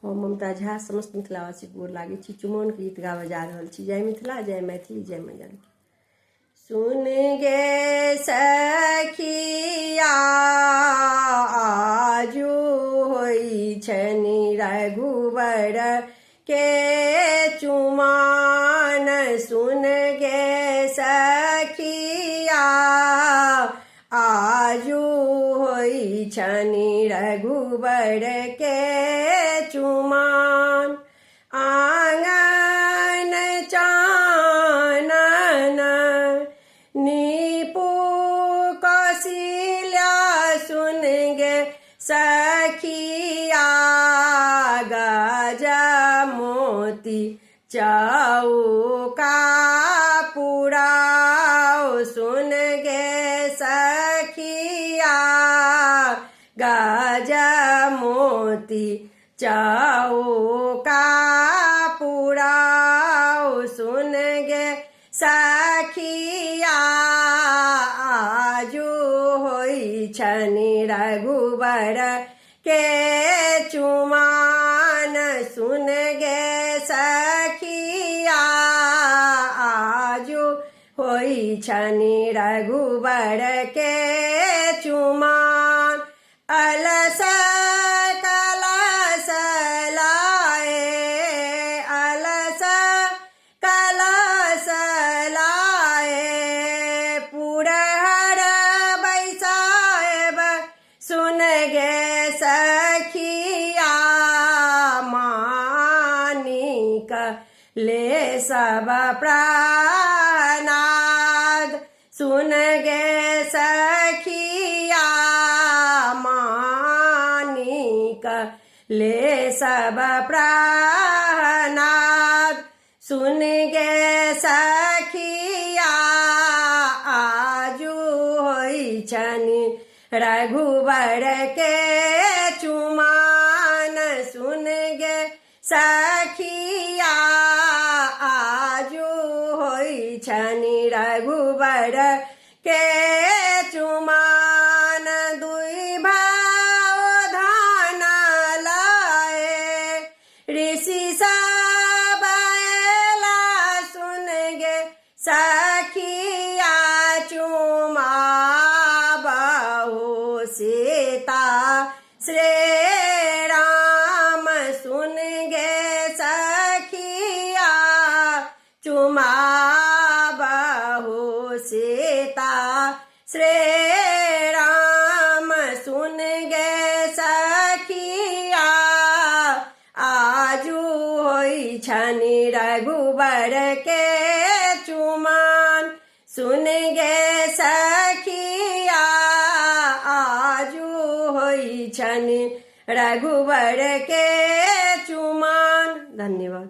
हम ममता झा समस्त मिथिलावासी गोर लागे छी। चुमाओन के गीत गावे जा रहल छी। जय मिथिला, जय मैथिली, जय माँ जानकी। सुन गे सखिया आजू होई छनि रघुवर के चुमान। सुन गे सखिया आजू होई छनि रघुवर के चुमान। आंगन चानन नीपू कौशल्या सुन गे सखिया गजा मोती चौका पुराओ। सुन गे सखिया गजा मोती चौका पुराओ। सुन गे सखिया आजू होई छनि रघुवर के चुमान। सुन गे सखिया आजू होई छनि रघुवर के चुमान। अलस कलश लाए, अलस कलश लाए, पुरहर बैसाएब। सुन गे सखिया मानिक ले सब प्राणाद। सुन गे सखिया मानिक ले सब प्राणाद। सुन गे सखिया आजू होई छनि रघुवर के चुमान। सुन गे सखिया आजू होई छनि रघुवर के चुमान। दुई भाव धान लाए, ऋषि सब अयला। सुन गे सखिया चुमाबहु सीता श्री राम। सुन गे सखिया चुमाबहु सीता श्री राम। सुन गे सखिया आजू होई छनि रघुवर के चुमान। सुन गे सखिया आजू होई छनि रघुवर के चुमान। धन्यवाद।